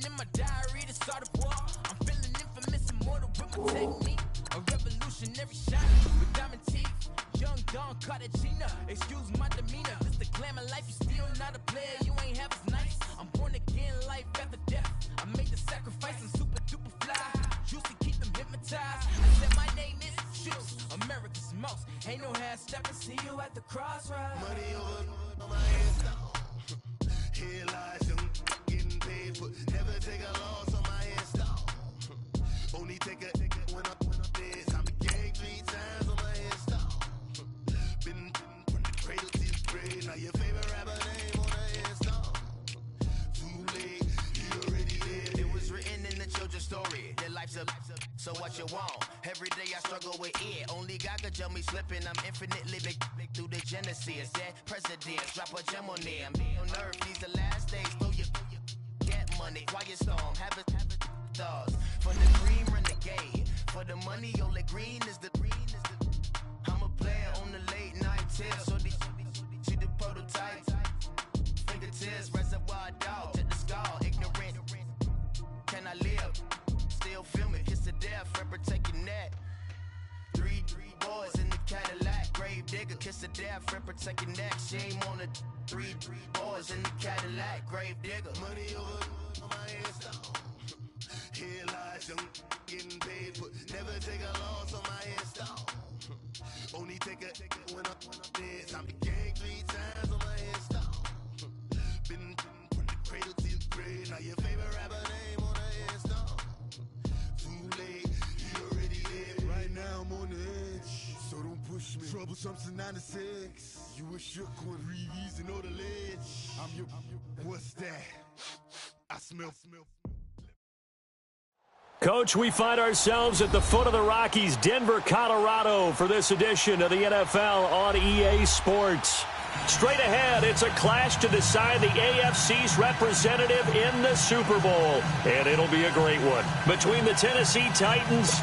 In my diary to start a war. I'm feeling infamous, immortal with my technique. A revolutionary shiner with diamond teeth. Young Don Cartagena, excuse my demeanor. This the glamour life, you still not a player, you ain't half as nice. I'm born again, life after death. I made the sacrifice, I'm super duper fly. Used to keep them hypnotized. I said my name is Juice, America's most. Ain't no half stepping, see you at the crossroads. Money over my head, here lies young, getting paid, but never take a loss on my install. Only take a when I'm dead. Time to gang 3 times on my install. Been from the cradle to the grave. Now your favorite rapper name on the install. Too late, you already dead. It was written in the children's story. Their life's a so what you want? Every day I struggle with it. Only God could jump me slipping. I'm infinitely big through the genesis. That presidents drop a gem on them. On earth, these the last days. Throw your get money. Quiet storm. Have it stars. For the green renegade. For the money, only green is the. I'm a player on the late night till. So these see the prototype. Fingertips, reservoir dog. To the skull. Ignorant. Can I live? Still feel me. Kiss to death. Forever taking that. Three boys in the Cadillac. Grave digger. Kiss to death. Forever taking that. Shame on the three boys in the Cadillac. Grave digger. Money over my install. Here lies young, getting paid, but never take a loss on my install. Only take a when I'm dead. Time to gang 3 times on my install. Been from the cradle to the grave. Now your favorite rapper name on the install. Too late, you already dead. Right now I'm on the edge, so don't push me. Troublesome to 96. You were shook when Reeves and all the ledge. I'm your. What's that? I smell. Coach, we find ourselves at the foot of the Rockies, Denver, Colorado, for this edition of the NFL on EA Sports. Straight ahead, it's a clash to decide the AFC's representative in the Super Bowl. And it'll be a great one between the Tennessee Titans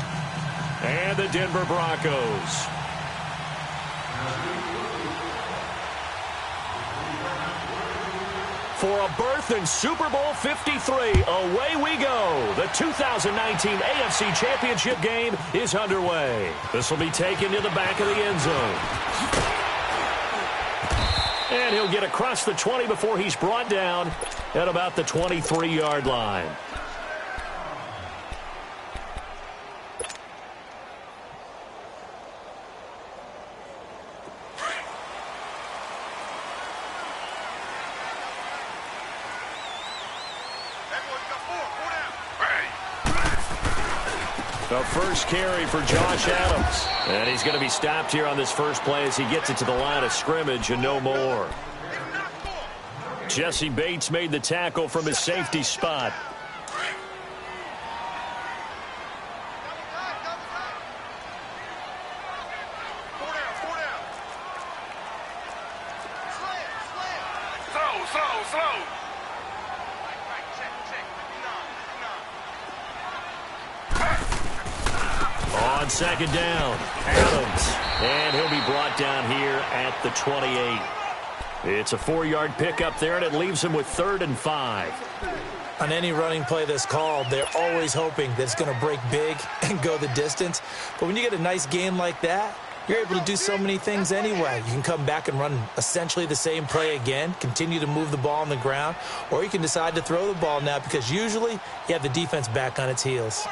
and the Denver Broncos. For a berth in Super Bowl 53, away we go. The 2019 AFC Championship game is underway. This will be taken to the back of the end zone. And he'll get across the 20 before he's brought down at about the 23-yard line. The first carry for Josh Adams. And he's going to be stopped here on this first play as he gets it to the line of scrimmage and no more. Jesse Bates made the tackle from his safety spot. On second down, Adams. And he'll be brought down here at the 28. It's a 4-yard pickup there, and it leaves him with 3rd and 5. On any running play that's called, they're always hoping that it's going to break big and go the distance. But when you get a nice game like that, you're able to do so many things anyway. You can come back and run essentially the same play again, continue to move the ball on the ground, or you can decide to throw the ball now because usually you have the defense back on its heels.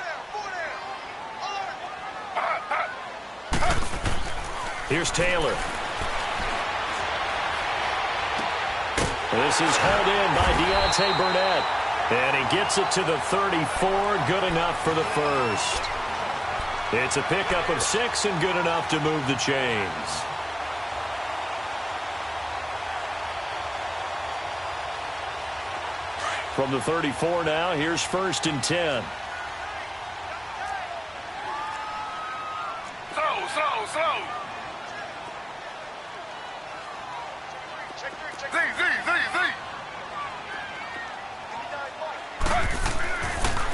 Here's Taylor. This is hauled in by Deontay Burnett. And he gets it to the 34. Good enough for the first. It's a pickup of 6 and good enough to move the chains. From the 34 now, here's 1st and 10. Slow.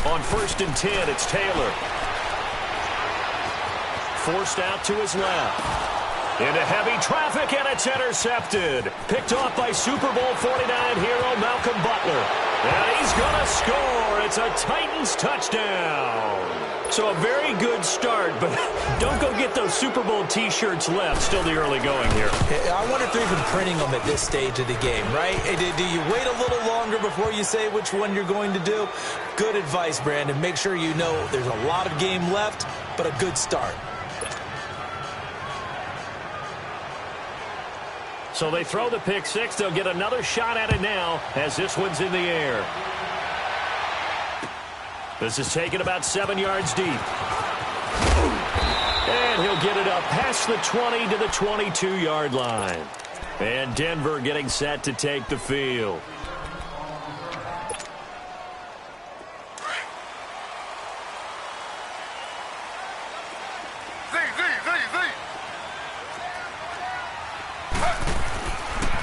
On 1st and 10, it's Taylor. Forced out to his left. Into heavy traffic, and it's intercepted. Picked off by Super Bowl 49 hero Malcolm Butler. And he's going to score. It's a Titans touchdown. So a very good start, but don't go get those Super Bowl T-shirts left. Still the early going here. I wonder if they're even printing them at this stage of the game, right? Do you wait a little longer before you say which one you're going to do? Good advice, Brandon. Make sure you know there's a lot of game left, but a good start. So they throw the pick six. They'll get another shot at it now as this one's in the air. This is taken about 7 yards deep. And he'll get it up past the 20 to the 22-yard line. And Denver getting set to take the field.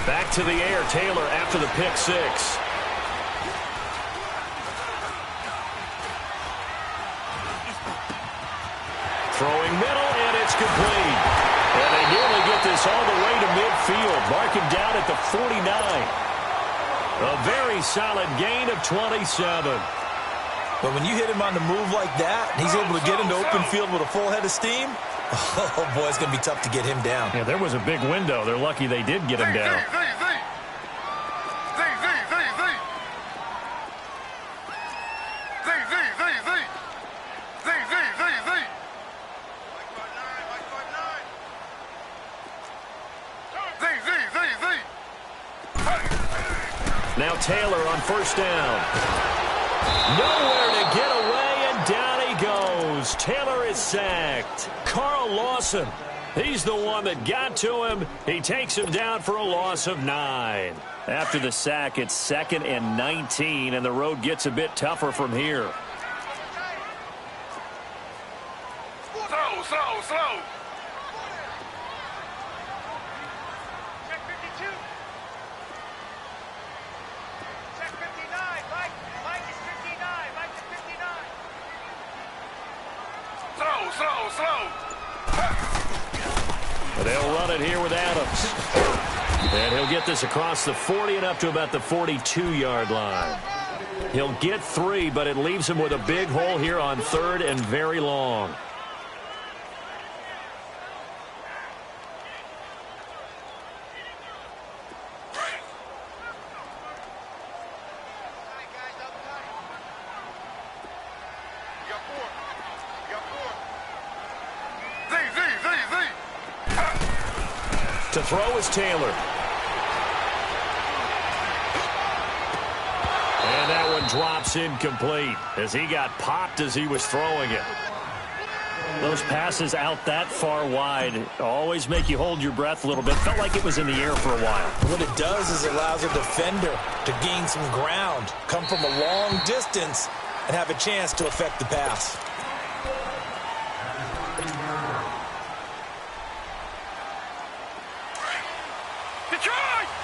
Back to the air, Taylor after the pick six. Throwing middle, and it's complete. And they nearly get this all the way to midfield. Mark him down at the 49. A very solid gain of 27. But when you hit him on the move like that, and he's able to get into open field with a full head of steam, oh, boy, it's going to be tough to get him down. Yeah, there was a big window. They're lucky they did get him down. Now Taylor on first down. Nowhere to get away, and down he goes. Taylor is sacked. Carl Lawson, he's the one that got to him. He takes him down for a loss of 9. After the sack, it's 2nd and 19, and the road gets a bit tougher from here. Slow. Check 52. Check 59. Mike is 59. Mike is 59. Slow. They'll run it here with Adams. And he'll get this across the 40 and up to about the 42-yard line. He'll get 3, but it leaves him with a big hole here on 3rd and very long. To throw is Taylor. And that one drops incomplete as he got popped as he was throwing it. Those passes out that far wide always make you hold your breath a little bit. Felt like it was in the air for a while. What it does is it allows a defender to gain some ground, come from a long distance, and have a chance to affect the pass.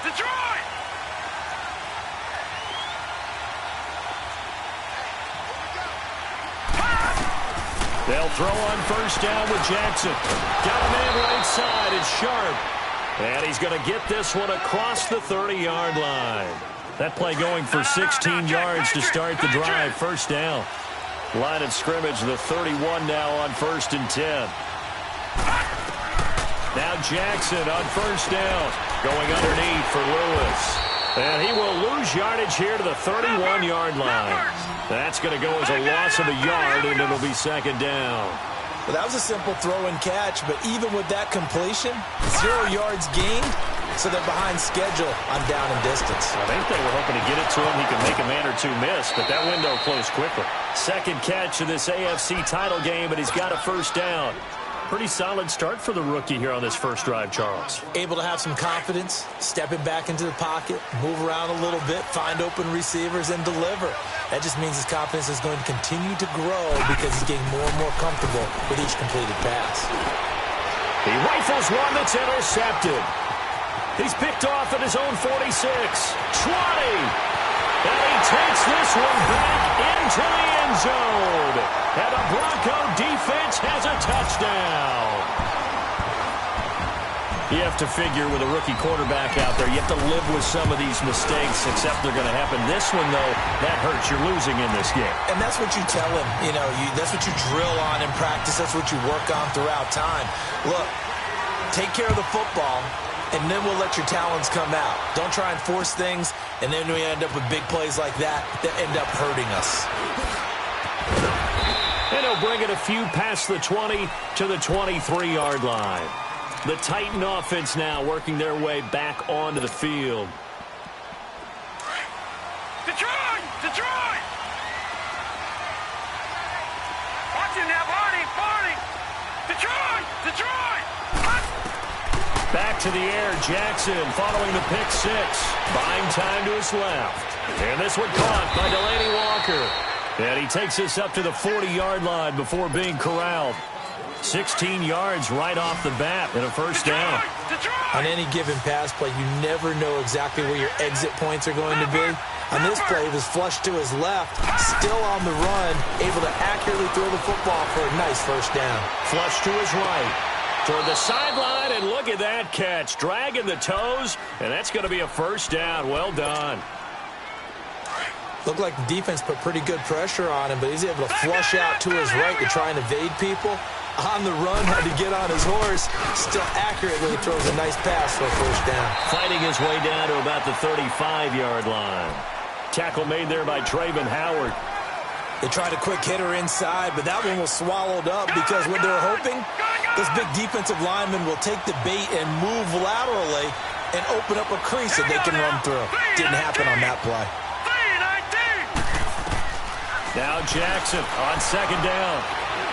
Detroit! They'll throw on first down with Jackson. Got a man right side. It's Sharp. And he's going to get this one across the 30-yard line. That play going for 16 yards to start the drive. First down. Line of scrimmage, the 31 now on 1st and 10. Now Jackson on first down. Going underneath for Lewis. And he will lose yardage here to the 31-yard line. That's going to go as a loss of a yard, and it'll be 2nd down. Well, that was a simple throw and catch, but even with that completion, 0 yards gained, so they're behind schedule on down and distance. I think they were hoping to get it to him. He could make a man or two miss, but that window closed quickly. 2nd catch of this AFC title game, and he's got a first down. Pretty solid start for the rookie here on this first drive, Charles. Able to have some confidence, stepping back into the pocket, move around a little bit, find open receivers, and deliver. That just means his confidence is going to continue to grow because he's getting more and more comfortable with each completed pass. He rifles one that's intercepted. He's picked off at his own 46. 20. And he takes this one back into the end zone. And the Bronco defense has a touchdown. You have to figure with a rookie quarterback out there, you have to live with some of these mistakes, except they're going to happen. This one, though, that hurts. You're losing in this game. And that's what you tell him. That's what you drill on in practice. That's what you work on throughout time. Look, take care of the football, and then we'll let your talents come out. Don't try and force things, and then we end up with big plays like that end up hurting us. And he'll bring it a few past the 20 to the 23-yard line. The Titan offense now working their way back onto the field. Detroit! Detroit! Watch it now, Barney! Detroit! Detroit! Back to the air, Jackson following the pick six. Buying time to his left. And this one caught by Delaney Walker. And he takes us up to the 40-yard line before being corralled. 16 yards right off the bat and a first down. On any given pass play, you never know exactly where your exit points are going to be. On this play, it was flushed to his left, still on the run, able to accurately throw the football for a nice first down. Flush to his right. Toward the sideline, and look at that catch. Dragging the toes, and that's going to be a first down. Well done. Looked like the defense put pretty good pressure on him, but he's able to flush out to his right to try and evade people. On the run, had to get on his horse. Still accurately throws a nice pass for a first down. Fighting his way down to about the 35-yard line. Tackle made there by Trayvon Howard. They tried a quick hitter inside, but that one was swallowed up because what they were hoping, this big defensive lineman will take the bait and move laterally and open up a crease that they can run through. Didn't happen on that play. Now Jackson on second down.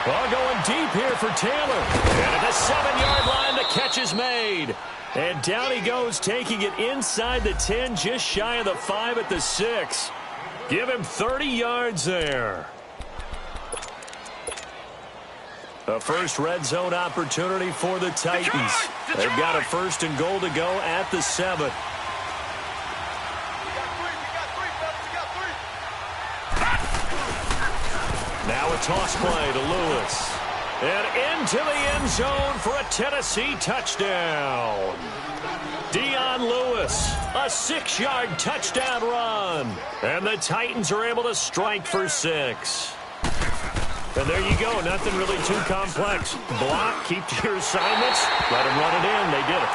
Ball going deep here for Taylor. And at the 7-yard line, the catch is made. And down he goes, taking it inside the 10, just shy of the 5 at the 6. Give him 30 yards there. A first red zone opportunity for the Titans. They've got a first and goal to go at the 7. Now a toss play to Lewis. And into the end zone for a Tennessee touchdown. Dion Lewis, a 6-yard touchdown run. And the Titans are able to strike for 6. And there you go, nothing really too complex. Block, keep to your assignments, let them run it in. They did it.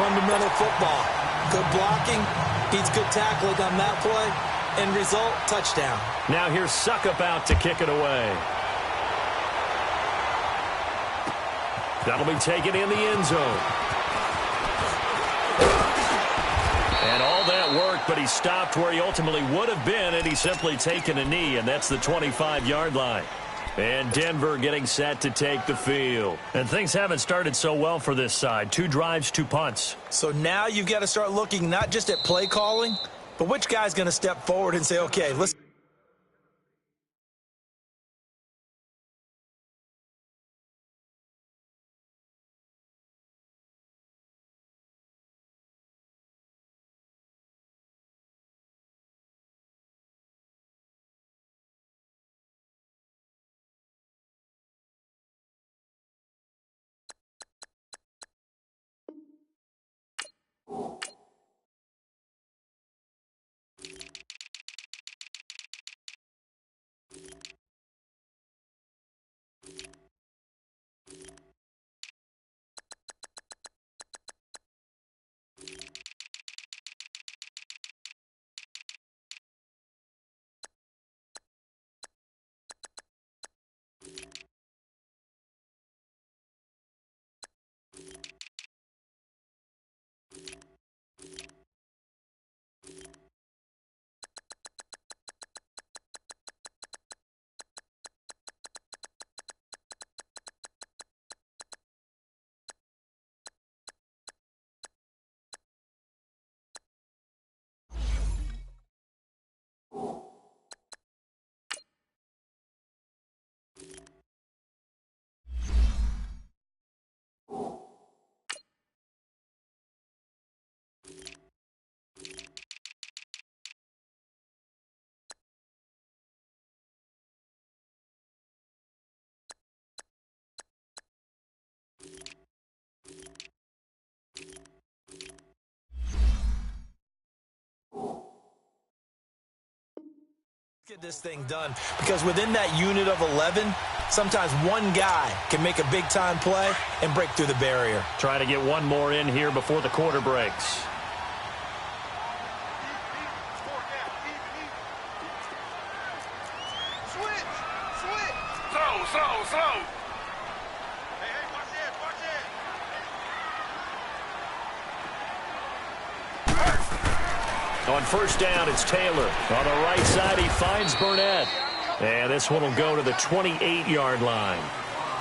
Fundamental football. Good blocking, beats good tackling on that play. End result, touchdown. Now here's Suckup out to kick it away. That'll be taken in the end zone. And all that worked, but he stopped where he ultimately would have been, and he's simply taken a knee, and that's the 25-yard line. And Denver getting set to take the field. And things haven't started so well for this side. 2 drives, 2 punts. So now you've got to start looking not just at play calling, but which guy's going to step forward and say, okay, let's Get this thing done, because within that unit of 11, sometimes one guy can make a big-time play and break through the barrier. Try to get one more in here before the quarter breaks. Switch. Slow. Hey, watch it. On first down, it's Taylor. On the right side, he finds Burnett. And this one will go to the 28-yard line.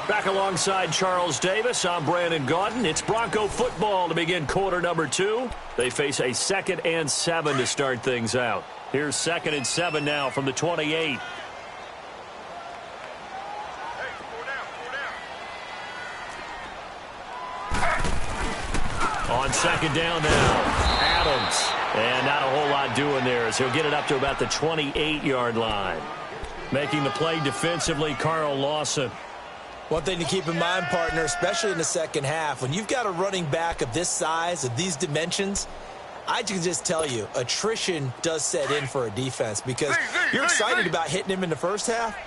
Back alongside Charles Davis, I'm Brandon Gaudin. It's Bronco football to begin quarter number 2. They face a 2nd and 7 to start things out. Here's 2nd and 7 now from the 28. On 2nd down now, Adams. And not a whole lot doing there as he'll get it up to about the 28-yard line. Making the play defensively, Carl Lawson. One thing to keep in mind, partner, especially in the second half, when you've got a running back of this size, of these dimensions, I can just tell you, attrition does set in for a defense, because you're excited about hitting him in the first half.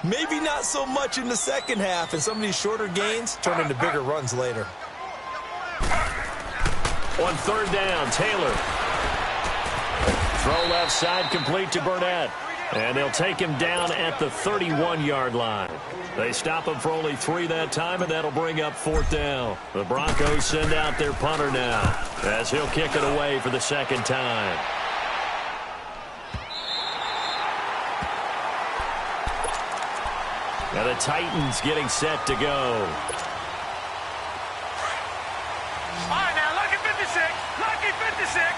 Maybe not so much in the second half, and some of these shorter gains turn into bigger runs later. On 3rd down, Taylor. Throw left side, complete to Burnett. And they'll take him down at the 31-yard line. They stop him for only 3 that time, and that'll bring up 4th down. The Broncos send out their punter now, as he'll kick it away for the 2nd time. Now the Titans getting set to go. All right, now, lucky 56. Lucky 56.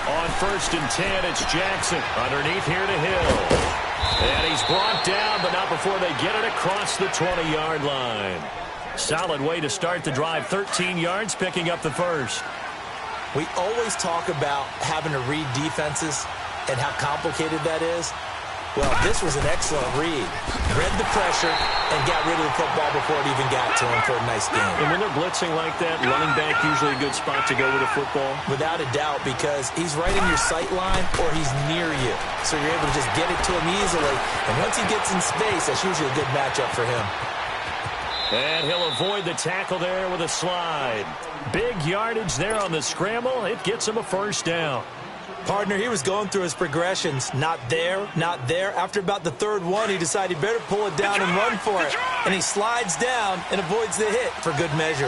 On 1st and 10, it's Jackson. Underneath here to Hill. And he's brought down, but not before they get it across the 20-yard line. Solid way to start the drive. 13 yards, picking up the first. We always talk about having to read defenses and how complicated that is. Well, this was an excellent read. Read the pressure and got rid of the football before it even got to him for a nice game. And when they're blitzing like that, running back usually a good spot to go with a football? Without a doubt, because he's right in your sight line or he's near you. So you're able to just get it to him easily. And once he gets in space, that's usually a good matchup for him. And he'll avoid the tackle there with a slide. Big yardage there on the scramble. It gets him a first down. Partner, he was going through his progressions. Not there, not there. After about the 3rd one, he decided he better pull it down and run for it. And he slides down and avoids the hit for good measure.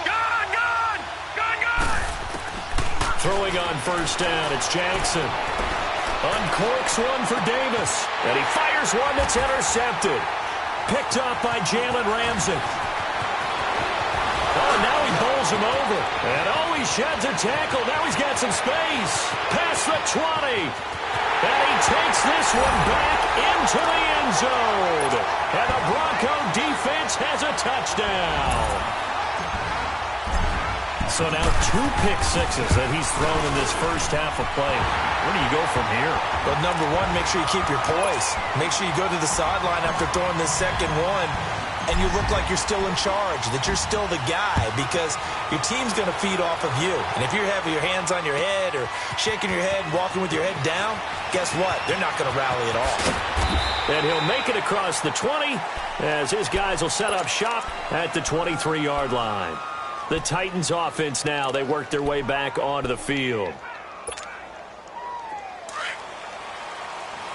Gone! Throwing on first down, it's Jackson. Uncorks one for Davis. And he fires one that's intercepted. Picked up by Jalen Ramsey. Oh, now he bowls him over. And oh, he sheds a tackle. Now he's got some space. Past the 20. And he takes this one back into the end zone. And the Bronco defense has a touchdown. So now 2 pick sixes that he's thrown in this first half of play. Where do you go from here? Well, number one, make sure you keep your poise. Make sure you go to the sideline after throwing this second one, and you look like you're still in charge, that you're still the guy, because your team's going to feed off of you. And if you're having your hands on your head or shaking your head and walking with your head down, guess what? They're not going to rally at all. And he'll make it across the 20 as his guys will set up shop at the 23-yard line. The Titans offense now, they work their way back onto the field.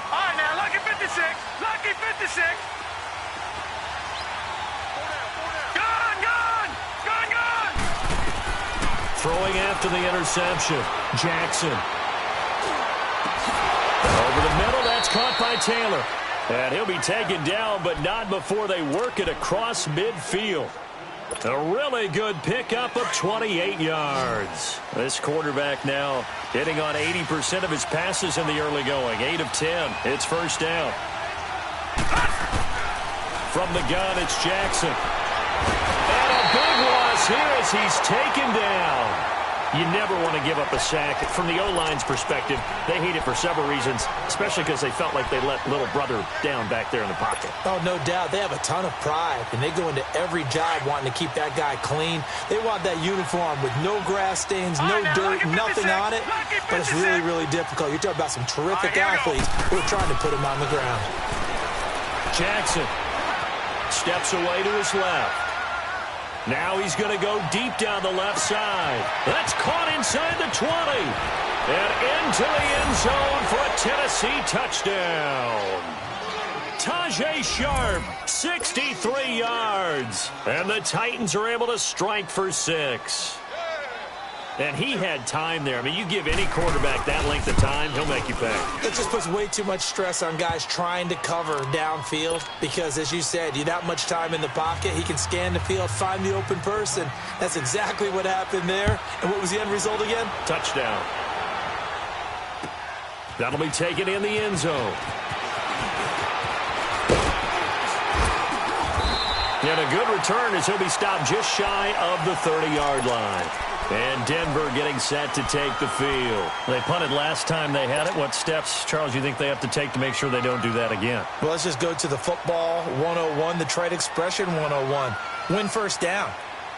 All right, now, lucky 56. Lucky 56. Gone! Throwing after the interception, Jackson. Over the middle, that's caught by Taylor. And he'll be taken down, but not before they work it across midfield. A really good pickup of 28 yards. This quarterback now hitting on 80% of his passes in the early going. 8 of 10. It's first down. From the gun, it's Jackson. And a big loss here as he's taken down. You never want to give up a sack. From the O-line's perspective, they hate it for several reasons, especially because they felt like they let little brother down back there in the pocket. Oh, no doubt. They have a ton of pride, and they go into every job wanting to keep that guy clean. They want that uniform with no grass stains, no dirt, nothing on it. But it's really, really difficult. You're talking about some terrific athletes who are trying to put him on the ground. Jackson steps away to his left. Now he's going to go deep down the left side. That's caught inside the 20. And into the end zone for a Tennessee touchdown. Tajay Sharp, 63 yards. And the Titans are able to strike for 6. And he had time there. I mean, you give any quarterback that length of time, he'll make you pay. It just puts way too much stress on guys trying to cover downfield because, as you said, you that much time in the pocket, he can scan the field, find the open person. That's exactly what happened there. And what was the end result again? Touchdown. That'll be taken in the end zone. And a good return as he'll be stopped just shy of the 30-yard line. And Denver getting set to take the field. They punted last time they had it. What steps, Charles, you think they have to take to make sure they don't do that again? Well, let's just go to the football 101, the trade expression 101. Win first down.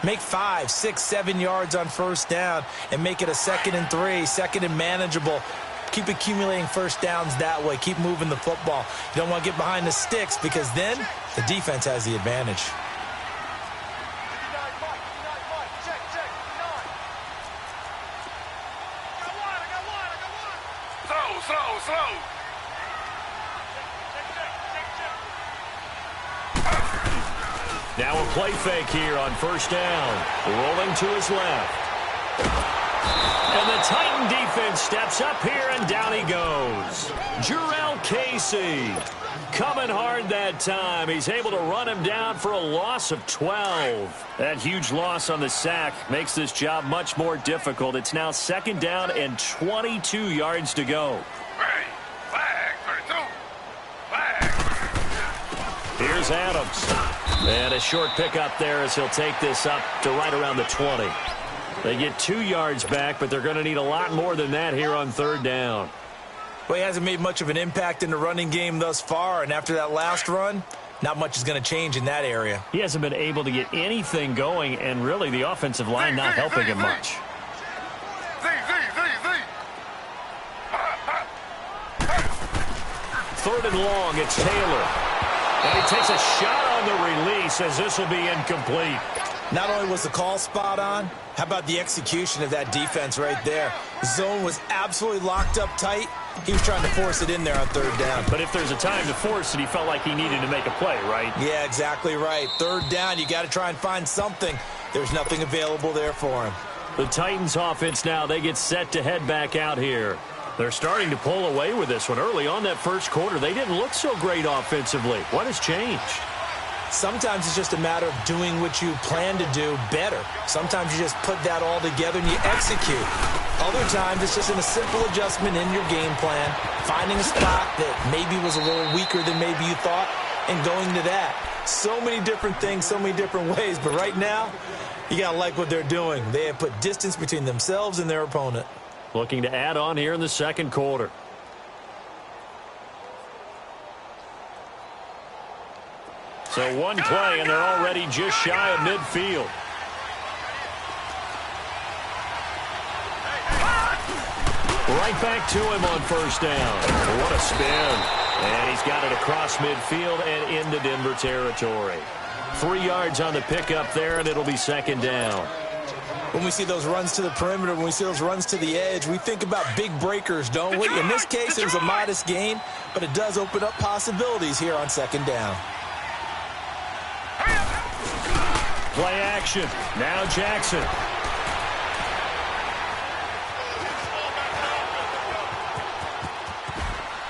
Make 5, 6, 7 yards on first down and make it a 2nd and 3, 2nd and manageable. Keep accumulating first downs that way. Keep moving the football. You don't want to get behind the sticks because then the defense has the advantage. Now a play fake here on first down. Rolling to his left. And the Titan defense steps up here, and down he goes. Jurrell Casey coming hard that time. He's able to run him down for a loss of 12. That huge loss on the sack makes this job much more difficult. It's now 2nd down and 22 yards to go. Flag, 32. Flag. Here's Adams. And a short pickup there as he'll take this up to right around the 20. They get 2 yards back, but they're going to need a lot more than that here on 3rd down. Well, he hasn't made much of an impact in the running game thus far, and after that last run, not much is going to change in that area. He hasn't been able to get anything going, and really the offensive line not helping him much. 3rd and long, it's Taylor. And he takes a shot on the release as this will be incomplete. Not only was the call spot on, how about the execution of that defense right there? Zone was absolutely locked up tight. He was trying to force it in there on 3rd down. But if there's a time to force it, he felt like he needed to make a play, right? Yeah, exactly right. 3rd down, you got to try and find something. There's nothing available there for him. The Titans offense now, they get set to head back out here. They're starting to pull away with this one. Early on that first quarter, they didn't look so great offensively. What has changed? Sometimes it's just a matter of doing what you plan to do better. Sometimes you just put that all together and you execute. Other times it's just a simple adjustment in your game plan, finding a spot that maybe was a little weaker than maybe you thought, and going to that. So many different things, so many different ways, but right now, you got to like what they're doing. They have put distance between themselves and their opponent. Looking to add on here in the second quarter. So one play, and they're already just shy of midfield. Right back to him on first down. What a spin. And he's got it across midfield and into Denver territory. 3 yards on the pickup there, and it'll be 2nd down. When we see those runs to the perimeter, when we see those runs to the edge, we think about big breakers, don't we? In this case, it was a modest gain, but it does open up possibilities here on 2nd down. Play action. Now Jackson.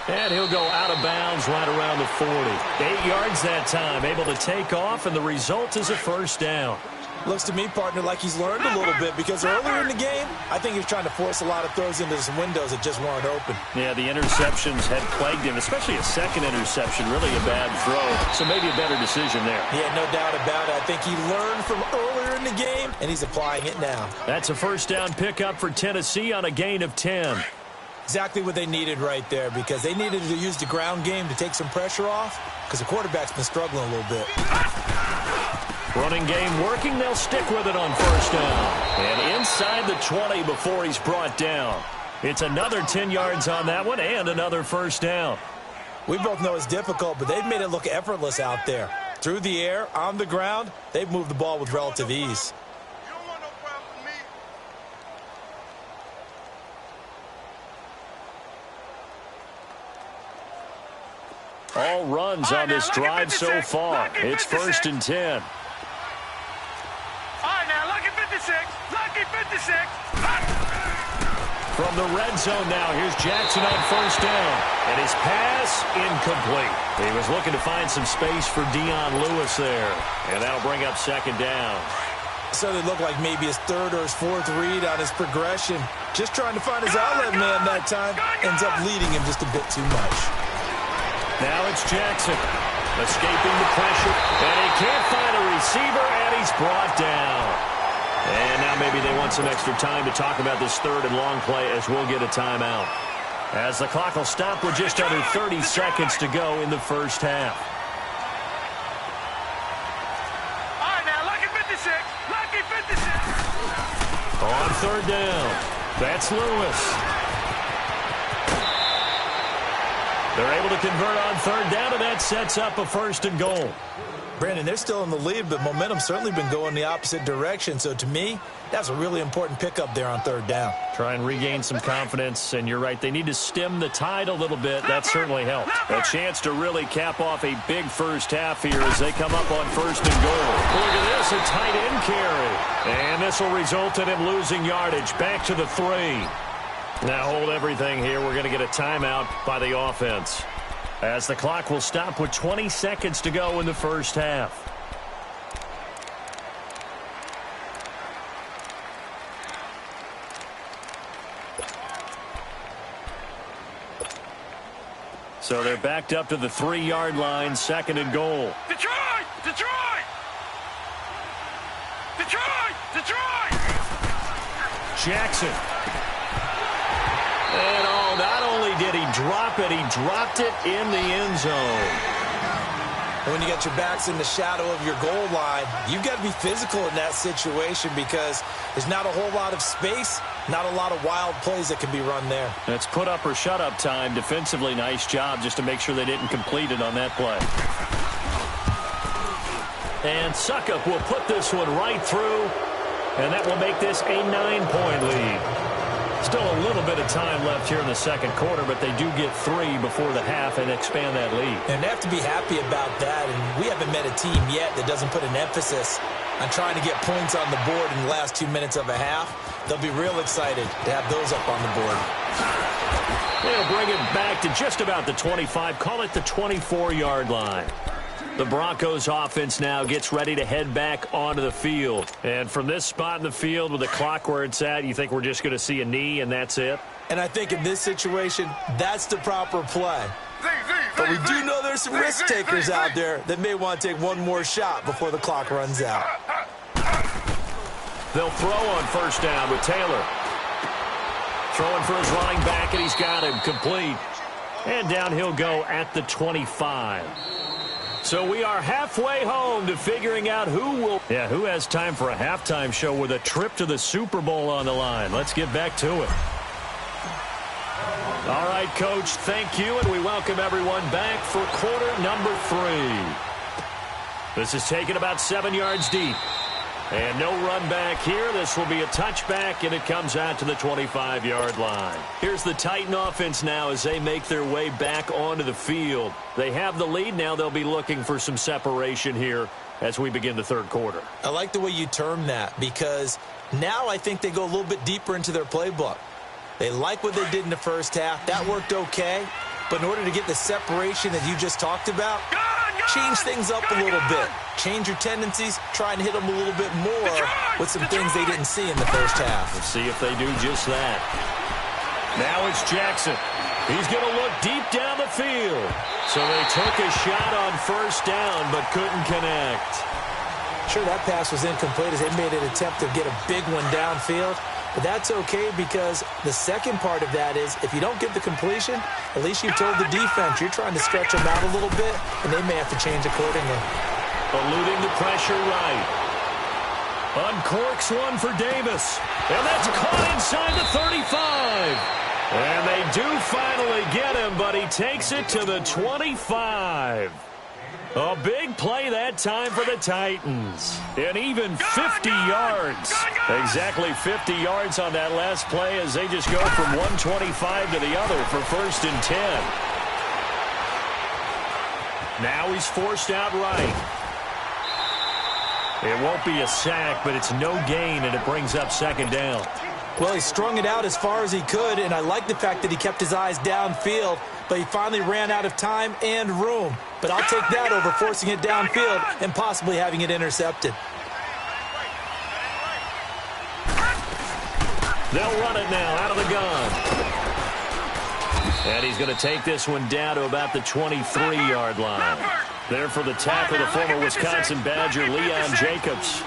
And he'll go out of bounds right around the 40. 8 yards that time, able to take off, and the result is a first down. Looks to me, partner, like he's learned a little bit because earlier in the game, I think he was trying to force a lot of throws into some windows that just weren't open. Yeah, the interceptions had plagued him, especially a second interception, really a bad throw. So maybe a better decision there. Yeah, no doubt about it. I think he learned from earlier in the game, and he's applying it now. That's a first down pickup for Tennessee on a gain of 10. Exactly what they needed right there because they needed to use the ground game to take some pressure off because the quarterback's been struggling a little bit. Running game working. They'll stick with it on first down. And inside the 20 before he's brought down. It's another 10 yards on that one and another first down. We both know it's difficult, but they've made it look effortless out there. Through the air, on the ground, they've moved the ball with relative ease. You don't want no problem with me. All runs on this drive so far. It's 1st and 10. All right, now, lucky 56. Lucky 56. From the red zone now, here's Jackson on first down. And his pass incomplete. He was looking to find some space for Dion Lewis there. And that'll bring up second down. So they look like maybe his third or his fourth read on his progression. Just trying to find his outlet man that time. Ends up leading him just a bit too much. Now it's Jackson. Escaping the pressure. And he can't find a receiver, and he's brought down. And now maybe they want some extra time to talk about this third and long play as we'll get a timeout. As the clock will stop with just under 30 seconds to go in the first half. All right, now, lucky 56. Lucky 56. On third down, that's Lewis. They're able to convert on third down, and that sets up a 1st and goal. Brandon, they're still in the lead, but momentum's certainly been going the opposite direction. So to me, that's a really important pickup there on third down. Try and regain some confidence, and you're right. They need to stem the tide a little bit. That certainly helped. A chance to really cap off a big first half here as they come up on 1st and goal. Look at this, a tight end carry. And this will result in him losing yardage. Back to the 3. Now hold everything here. We're going to get a timeout by the offense, as the clock will stop with 20 seconds to go in the first half. So they're backed up to the 3-yard line, 2nd and goal. Detroit! Detroit! Detroit! Detroit! Jackson. And not only did he drop it, he dropped it in the end zone. When you got your backs in the shadow of your goal line, you've got to be physical in that situation because there's not a whole lot of space, not a lot of wild plays that can be run there. That's put up or shut up time. Defensively, nice job just to make sure they didn't complete it on that play. And Suckup will put this one right through, and that will make this a 9-point lead. Still a little bit of time left here in the second quarter, but they do get 3 before the half and expand that lead. And they have to be happy about that, and we haven't met a team yet that doesn't put an emphasis on trying to get points on the board in the last 2 minutes of a half. They'll be real excited to have those up on the board. They'll bring it back to just about the 25, call it the 24-yard line. The Broncos offense now gets ready to head back onto the field. And from this spot in the field with the clock where it's at, you think we're just going to see a knee and that's it? And I think in this situation, that's the proper play. But we do know there's some risk takers out there that may want to take one more shot before the clock runs out. They'll throw on first down with Taylor. Throwing for his running back, and he's got him complete. And down he'll go at the 25. So we are halfway home to figuring out who has time for a halftime show with a trip to the Super Bowl on the line. Let's get back to it. All right, Coach, thank you, and we welcome everyone back for quarter number 3. This is taken about 7 yards deep. And no run back here. This will be a touchback, and it comes out to the 25-yard line. Here's the Titan offense now as they make their way back onto the field. They have the lead. Now they'll be looking for some separation here as we begin the third quarter. I like the way you term that because now I think they go a little bit deeper into their playbook. They like what they did in the first half. That worked okay. But in order to get the separation that you just talked about, change things up a little bit. Change your tendencies, try and hit them a little bit more with some things they didn't see in the first half. Let's see if they do just that. Now it's Jackson. He's going to look deep down the field. So they took a shot on first down but couldn't connect. Sure, that pass was incomplete as they made an attempt to get a big one downfield. But that's okay because the second part of that is if you don't get the completion, at least you've told the defense you're trying to stretch them out a little bit, and they may have to change accordingly. Eluding the pressure right. Uncorks one for Davis. And that's caught inside the 35. And they do finally get him, but he takes it to the 25. A big play that time for the Titans. And even 50 yards. Exactly 50 yards on that last play as they just go from 125 to the other for 1st and 10. Now he's forced out right. It won't be a sack, but it's no gain, and it brings up 2nd down. Well, he strung it out as far as he could, and I like the fact that he kept his eyes downfield, but he finally ran out of time and room. But I'll take that over forcing it downfield and possibly having it intercepted. They'll run it now out of the gun. And he's going to take this one down to about the 23-yard line. There for the tackle, the former Wisconsin Badger, Leon Jacobs.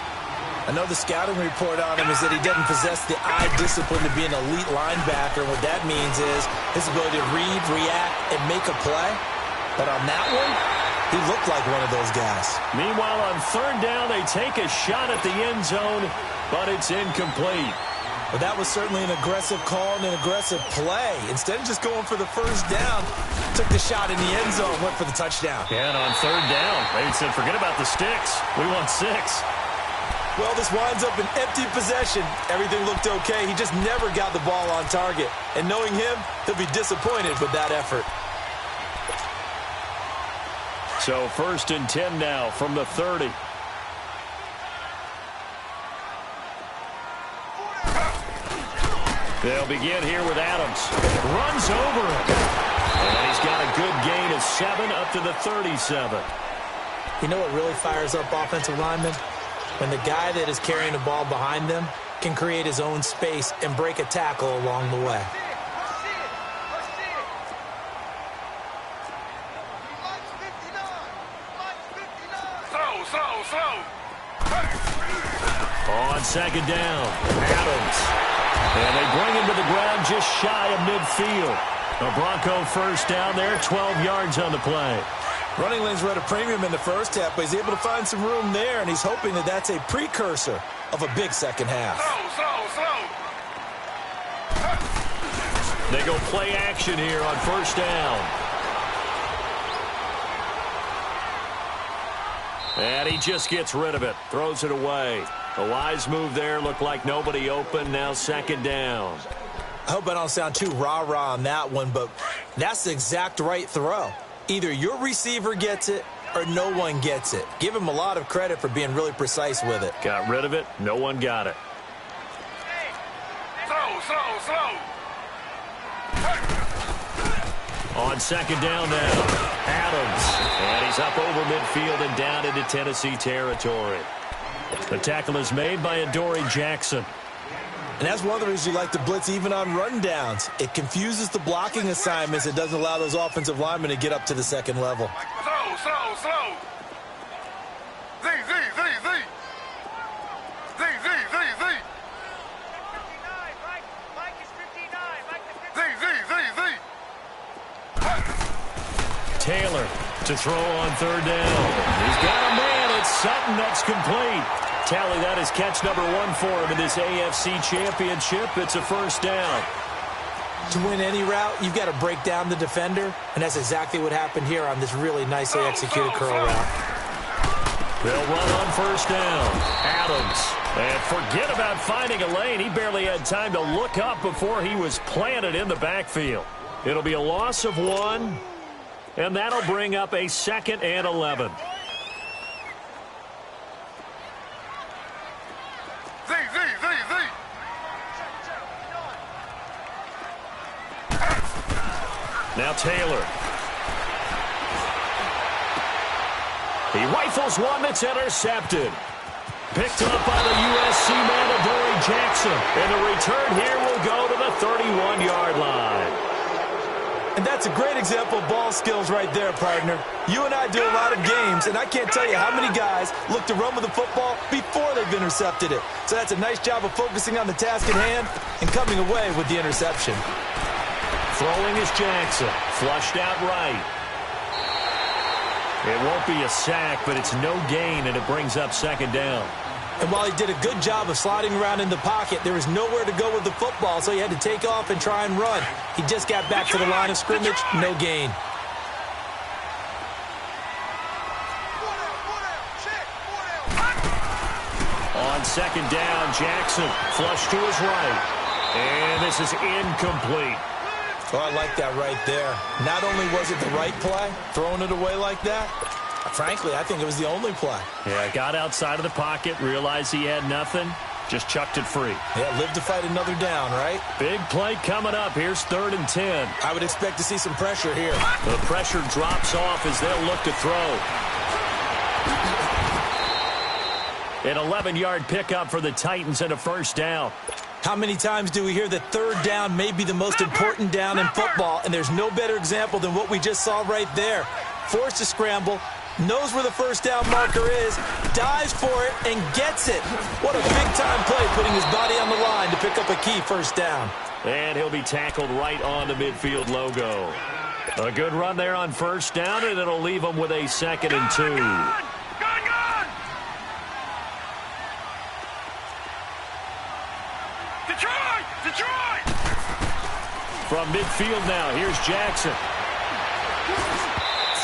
I know the scouting report on him is that he doesn't possess the eye discipline to be an elite linebacker. What that means is his ability to read, react, and make a play. But on that one, he looked like one of those guys. Meanwhile, on 3rd down, they take a shot at the end zone, but it's incomplete. But that was certainly an aggressive call and an aggressive play. Instead of just going for the 1st down, took the shot in the end zone, went for the touchdown. Yeah, and on 3rd down, they said, forget about the sticks. We want 6. Well, this winds up an empty possession. Everything looked okay. He just never got the ball on target. And knowing him, he'll be disappointed with that effort. So 1st and 10 now from the 30. They'll begin here with Adams. Runs over him. And he's got a good gain of 7 up to the 37. You know what really fires up offensive linemen? When the guy that is carrying the ball behind them can create his own space and break a tackle along the way. On 2nd down, Adams. And they bring him to the ground just shy of midfield. A Bronco 1st down there, 12 yards on the play. Running lanes were at a premium in the first half, but he's able to find some room there, and he's hoping that that's a precursor of a big second half. They go play action here on 1st down. And he just gets rid of it, throws it away. A wise move there, looked like nobody open, now 2nd down. I hope I don't sound too rah-rah on that one, but that's the exact right throw. Either your receiver gets it or no one gets it. Give him a lot of credit for being really precise with it. Got rid of it. No one got it. On 2nd down now, Adams. And he's up over midfield and down into Tennessee territory. The tackle is made by Adoree Jackson. And that's one of the reasons you like to blitz even on rundowns. It confuses the blocking assignments. It doesn't allow those offensive linemen to get up to the 2nd level. Slow. Z. Mike is 59. Taylor to throw on 3rd down. He's got a man. It's Sutton. That's complete. Tally, that is catch number 1 for him in this AFC Championship. It's a 1st down. To win any route, you've got to break down the defender, and that's exactly what happened here on this really nicely executed curl route. They'll run on 1st down. Adams. And forget about finding a lane. He barely had time to look up before he was planted in the backfield. It'll be a loss of 1, and that'll bring up a 2nd and 11. Now Taylor. He rifles one that's intercepted. Picked up by the USC mandatory Jackson. And the return here will go to the 31-yard line. And that's a great example of ball skills right there, partner. You and I do a lot of games, and I can't tell you how many guys look to run with the football before they've intercepted it. So that's a nice job of focusing on the task at hand and coming away with the interception. Throwing is Jackson. Flushed out right. It won't be a sack, but it's no gain, and it brings up second down. And while he did a good job of sliding around in the pocket, there was nowhere to go with the football, so he had to take off and try and run. He just got back to the line of scrimmage, no gain. On second down, Jackson flush to his right. And this is incomplete. Oh, I like that right there. Not only was it the right play, throwing it away like that, frankly, I think it was the only play. Yeah, got outside of the pocket, realized he had nothing, just chucked it free. Yeah, live to fight another down, right? Big play coming up. Here's 3rd and 10. I would expect to see some pressure here. The pressure drops off as they'll look to throw. An 11-yard pickup for the Titans and a first down. How many times do we hear that 3rd down may be the most important down in football, and there's no better example than what we just saw right there. Forced to scramble, knows where the first down marker is, dives for it, and gets it. What a big-time play, putting his body on the line to pick up a key first down. And he'll be tackled right on the midfield logo. A good run there on first down, and it'll leave him with a 2nd and 2. Gone! Detroit! From midfield now, here's Jackson.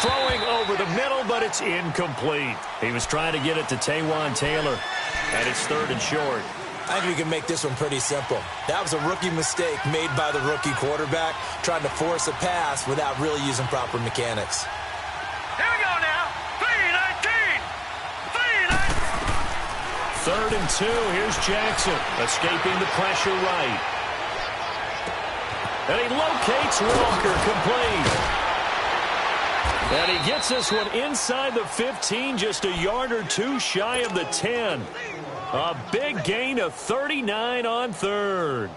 Throwing over the middle, but it's incomplete. He was trying to get it to Taywan Taylor, and it's 3rd and short. I think we can make this one pretty simple. That was a rookie mistake made by the rookie quarterback, trying to force a pass without really using proper mechanics. Here we go now. 3-19. 3rd and 2, here's Jackson, escaping the pressure right. And he locates Walker, complete. And he gets this one inside the 15, just a yard or two shy of the 10. A big gain of 39 on 3rd.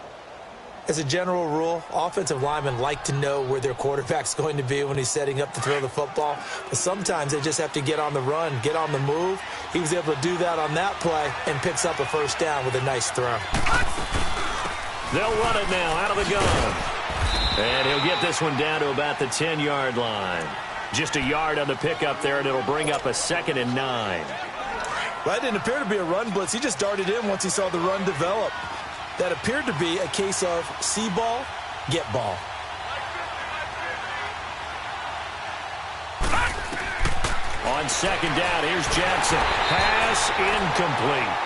As a general rule, offensive linemen like to know where their quarterback's going to be when he's setting up to throw the football. But sometimes they just have to get on the run, get on the move. He was able to do that on that play and picks up a first down with a nice throw. They'll run it now out of the gun. And he'll get this one down to about the 10-yard line. Just a yard on the pickup there, and it'll bring up a 2nd and 9. That didn't appear to be a run blitz. He just darted in once he saw the run develop. That appeared to be a case of see ball, get ball. On second down, here's Jackson. Pass incomplete.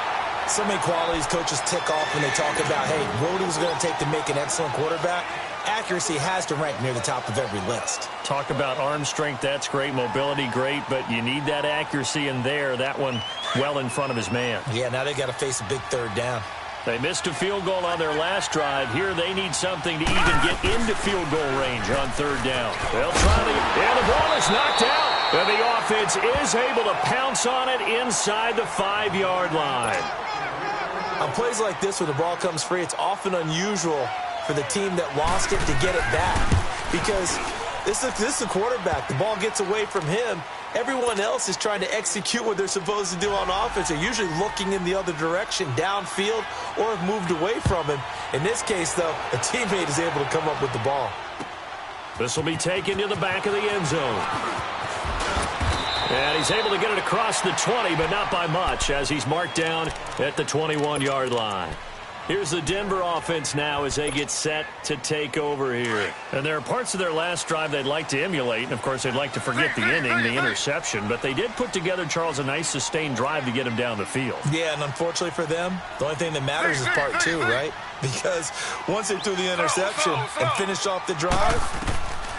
So many qualities coaches tick off when they talk about, hey, what is it going to take to make an excellent quarterback? Accuracy has to rank near the top of every list. Talk about arm strength, that's great. Mobility, great, but you need that accuracy in there. That one well in front of his man. Yeah, now they got to face a big 3rd down. They missed a field goal on their last drive. Here they need something to even get into field goal range on 3rd down. They'll try to, and the ball is knocked out. And the offense is able to pounce on it inside the 5-yard line. On plays like this where the ball comes free, it's often unusual for the team that lost it to get it back. Because this is a quarterback. The ball gets away from him. Everyone else is trying to execute what they're supposed to do on offense. They're usually looking in the other direction, downfield, or have moved away from him. In this case, though, a teammate is able to come up with the ball. This will be taken to the back of the end zone. And he's able to get it across the 20, but not by much, as he's marked down at the 21-yard line. Here's the Denver offense now as they get set to take over here. And there are parts of their last drive they'd like to emulate. And, of course, they'd like to forget the inning, the interception. But they did put together, Charles, a nice sustained drive to get him down the field. Yeah, and unfortunately for them, the only thing that matters is part 2, right? Because once they threw the interception and finished off the drive,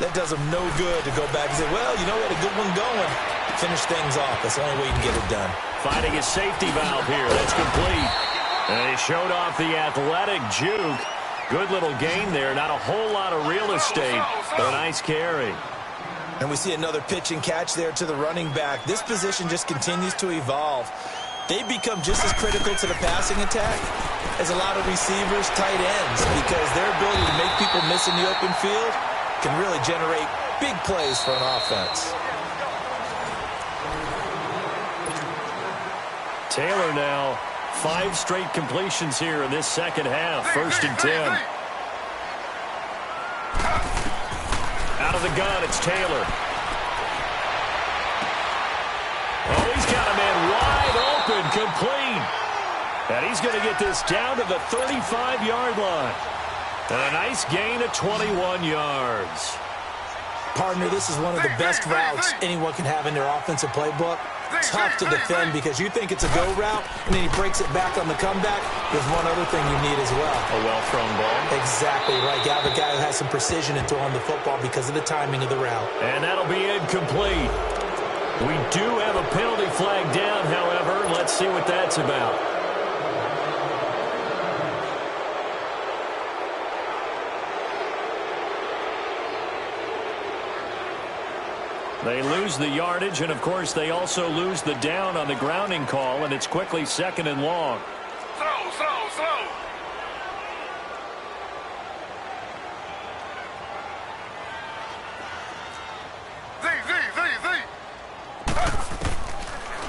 that does them no good to go back and say, well, you know, we had a good one going. Finish things off. That's the only way you can get it done. Finding a safety valve here. That's complete. And he showed off the athletic juke. Good little gain there. Not a whole lot of real estate, but a nice carry. And we see another pitch and catch there to the running back. This position just continues to evolve. They become just as critical to the passing attack as a lot of receivers, tight ends, because their ability to make people miss in the open field can really generate big plays for an offense. Taylor now, 5 straight completions here in this second half. 1st and 10. Out of the gun, it's Taylor. Oh, he's got a man wide open, complete. And he's going to get this down to the 35-yard line. And a nice gain of 21 yards. Partner, this is one of the best routes anyone can have in their offensive playbook. Tough to defend because you think it's a go route, and then he breaks it back on the comeback. There's one other thing you need as well. A well-thrown ball. Exactly right. You have a guy who has some precision in throwing the football because of the timing of the route. And that'll be incomplete. We do have a penalty flag down, however. Let's see what that's about. They lose the yardage, and, of course, they also lose the down on the grounding call, and it's quickly 2nd and long. Slow.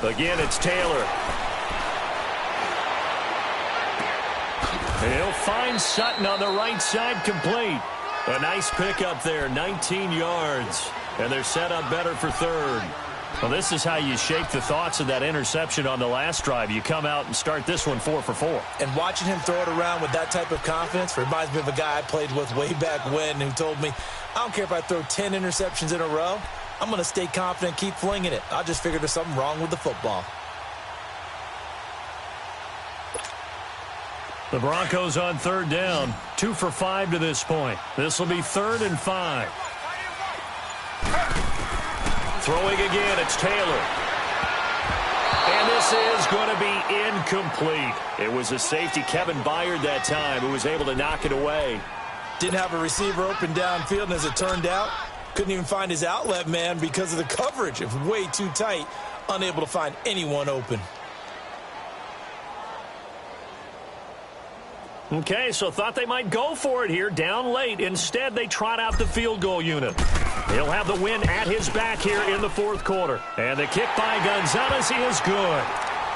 Again, it's Taylor. He'll find Sutton on the right side, complete. A nice pickup there, 19 yards. And they're set up better for 3rd. Well, this is how you shake the thoughts of that interception on the last drive. You come out and start this one 4 for 4. And watching him throw it around with that type of confidence reminds me of a guy I played with way back when who told me, I don't care if I throw 10 interceptions in a row. I'm going to stay confident, keep flinging it. I just figured there's something wrong with the football. The Broncos on 3rd down. 2 for 5 to this point. This will be 3rd and 5. Throwing again, it's Taylor. And this is going to be incomplete. It was a safety, Kevin Byard, that time, who was able to knock it away. Didn't have a receiver open downfield, and as it turned out, couldn't even find his outlet man because of the coverage. It was way too tight, unable to find anyone open. Okay, so thought they might go for it here, down late. Instead, they trot out the field goal unit. He'll have the win at his back here in the 4th quarter. And the kick by Gonzalez is good.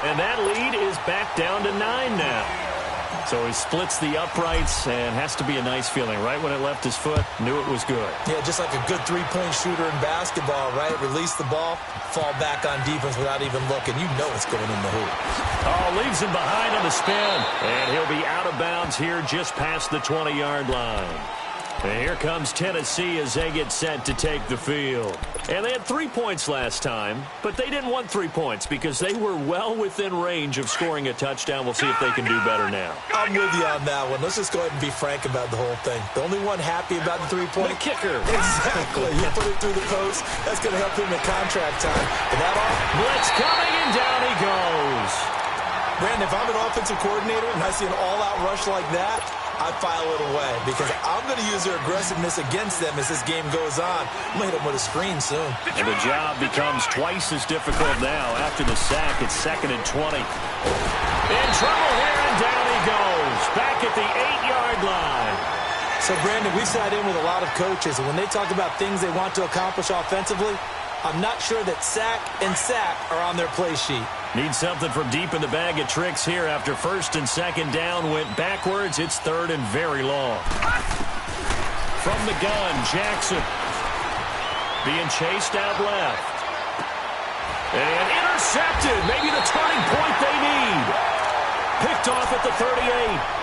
And that lead is back down to 9 now. So he splits the uprights and has to be a nice feeling. Right when it left his foot, knew it was good. Yeah, just like a good three-point shooter in basketball, right? Release the ball, fall back on defense without even looking. You know it's going in the hoop. Oh, leaves him behind on the spin. And he'll be out of bounds here just past the 20-yard line. And here comes Tennessee as they get set to take the field. And they had 3 points last time, but they didn't want 3 points because they were well within range of scoring a touchdown. We'll see if they can do better now. I'm with you on that one. Let's just go ahead and be frank about the whole thing. The only one happy about the 3-point kicker. Exactly. You put it through the post. That's going to help him at contract time. But that all? Blitz coming, and down he goes. Brandon, if I'm an offensive coordinator and I see an all-out rush like that, I file it away because I'm going to use their aggressiveness against them as this game goes on. I'm going to hit them with a screen soon. And the job becomes twice as difficult now. After the sack, it's 2nd and 20. In trouble here, and down he goes. Back at the 8-yard line. So, Brandon, we sat in with a lot of coaches, and when they talk about things they want to accomplish offensively, I'm not sure that sack and sack are on their play sheet. Need something from deep in the bag of tricks here after 1st and 2nd down went backwards. It's 3rd and very long. From the gun, Jackson being chased out left. And intercepted. Maybe the turning point they need. Picked off at the 38.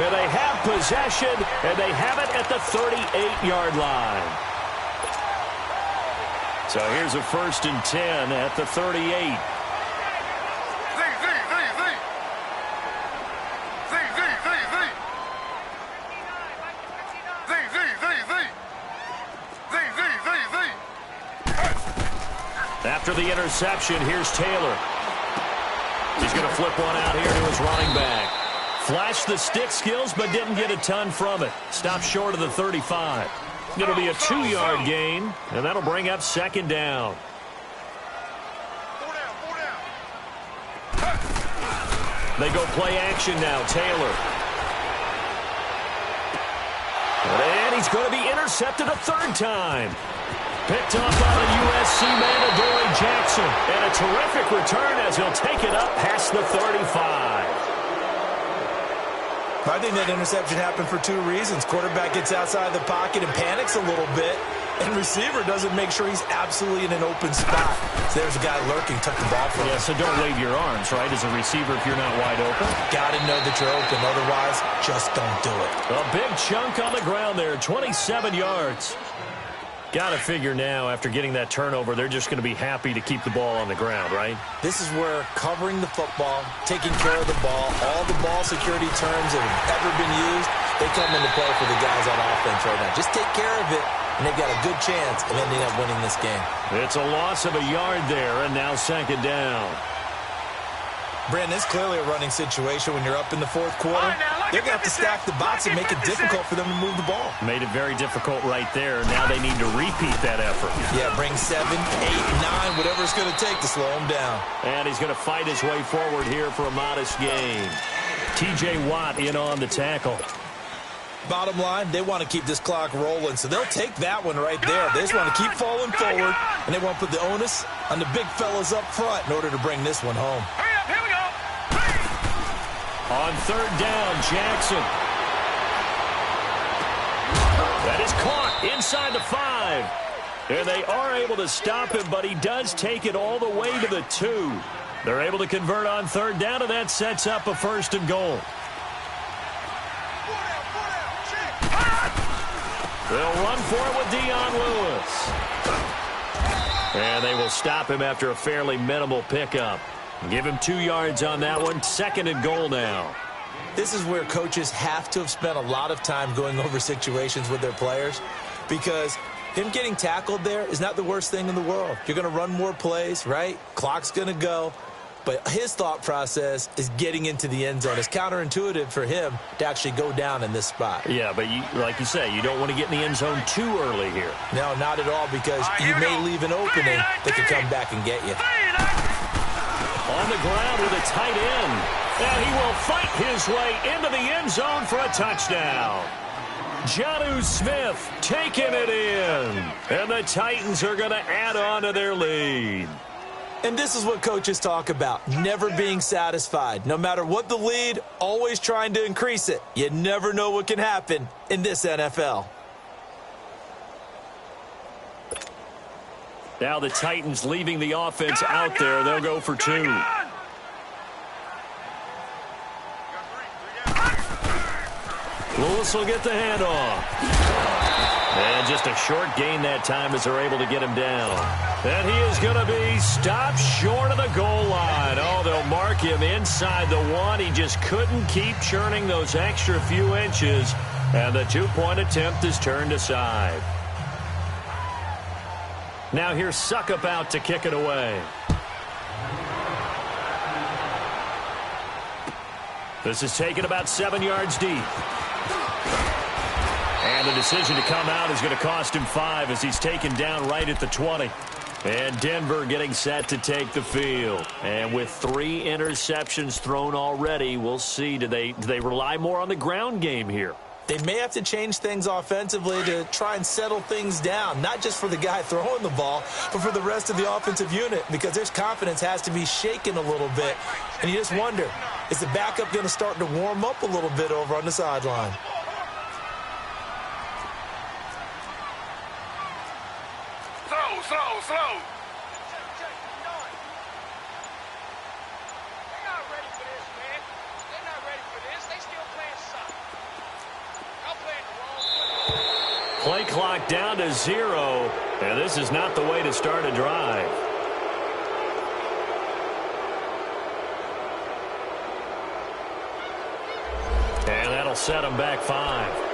And they have possession, and they have it at the 38-yard line. So here's a 1st and 10 at the 38. After the interception, here's Taylor. He's going to flip one out here to his running back. Flashed the stick skills, but didn't get a ton from it. Stopped short of the 35. It'll be a 2-yard gain, and that'll bring up second down. They go play action now. Taylor. And he's going to be intercepted a third time. Picked up by the USC man, Adoree Jackson. And a terrific return as he'll take it up past the 35. I think that interception happened for two reasons. Quarterback gets outside the pocket and panics a little bit, and receiver doesn't make sure he's absolutely in an open spot. So there's a guy lurking, took the ball from him. Yeah, so don't wave your arms, right, as a receiver if you're not wide open. Got to know that you're open. Otherwise, just don't do it. A big chunk on the ground there, 27 yards. Got to figure now, after getting that turnover, they're just going to be happy to keep the ball on the ground, right? This is where covering the football, taking care of the ball, all the ball security terms that have ever been used, they come into play for the guys on offense right now. Just take care of it, and they've got a good chance of ending up winning this game. It's a loss of a yard there, and now second down. Brandon, it's clearly a running situation when you're up in the fourth quarter. They're going to have to stack the box and make it difficult for them to move the ball. Made it very difficult right there. Now they need to repeat that effort. Yeah, bring 7, 8, 9, whatever it's going to take to slow him down. And he's going to fight his way forward here for a modest gain. T.J. Watt in on the tackle. Bottom line, they want to keep this clock rolling, so they'll take that one right there. They just want to keep falling forward, and they want to put the onus on the big fellas up front in order to bring this one home. Hurry up, here we go. On third down, Jackson. That is caught inside the 5. And they are able to stop him, but he does take it all the way to the 2. They're able to convert on third down, and that sets up a first and goal. They'll run for it with Dion Lewis. And they will stop him after a fairly minimal pickup. Give him 2 yards on that one. Second and goal now. This is where coaches have to have spent a lot of time going over situations with their players, because him getting tackled there is not the worst thing in the world. You're going to run more plays, right? Clock's going to go. But his thought process is getting into the end zone. It's counterintuitive for him to actually go down in this spot. Yeah, but like you say, you don't want to get in the end zone too early here. No, not at all, because you may leave an opening that could come back and get you. On the ground with a tight end. And he will fight his way into the end zone for a touchdown. Jonnu Smith taking it in. And the Titans are going to add on to their lead. And this is what coaches talk about, never being satisfied. No matter what the lead, always trying to increase it. You never know what can happen in this NFL. Now the Titans leaving the offense out there. They'll go for 2. Lewis will get the handoff. And just a short gain that time as they're able to get him down. And he is going to be stopped short of the goal line. Oh, they'll mark him inside the 1. He just couldn't keep churning those extra few inches. And the 2-point attempt is turned aside. Now here's Suckup out to kick it away. This is taken about 7 yards deep. And the decision to come out is going to cost him 5 as he's taken down right at the 20. And Denver getting set to take the field. And with 3 interceptions thrown already, we'll see. Do they rely more on the ground game here? They may have to change things offensively to try and settle things down, not just for the guy throwing the ball, but for the rest of the offensive unit, because their confidence has to be shaken a little bit. And you just wonder, is the backup going to start to warm up a little bit over on the sideline? Slow. They're not ready for this, man. They're not ready for this. They still playing soccer. Y'all playing the wrong Play clock down to 0. And this is not the way to start a drive. And that'll set them back 5.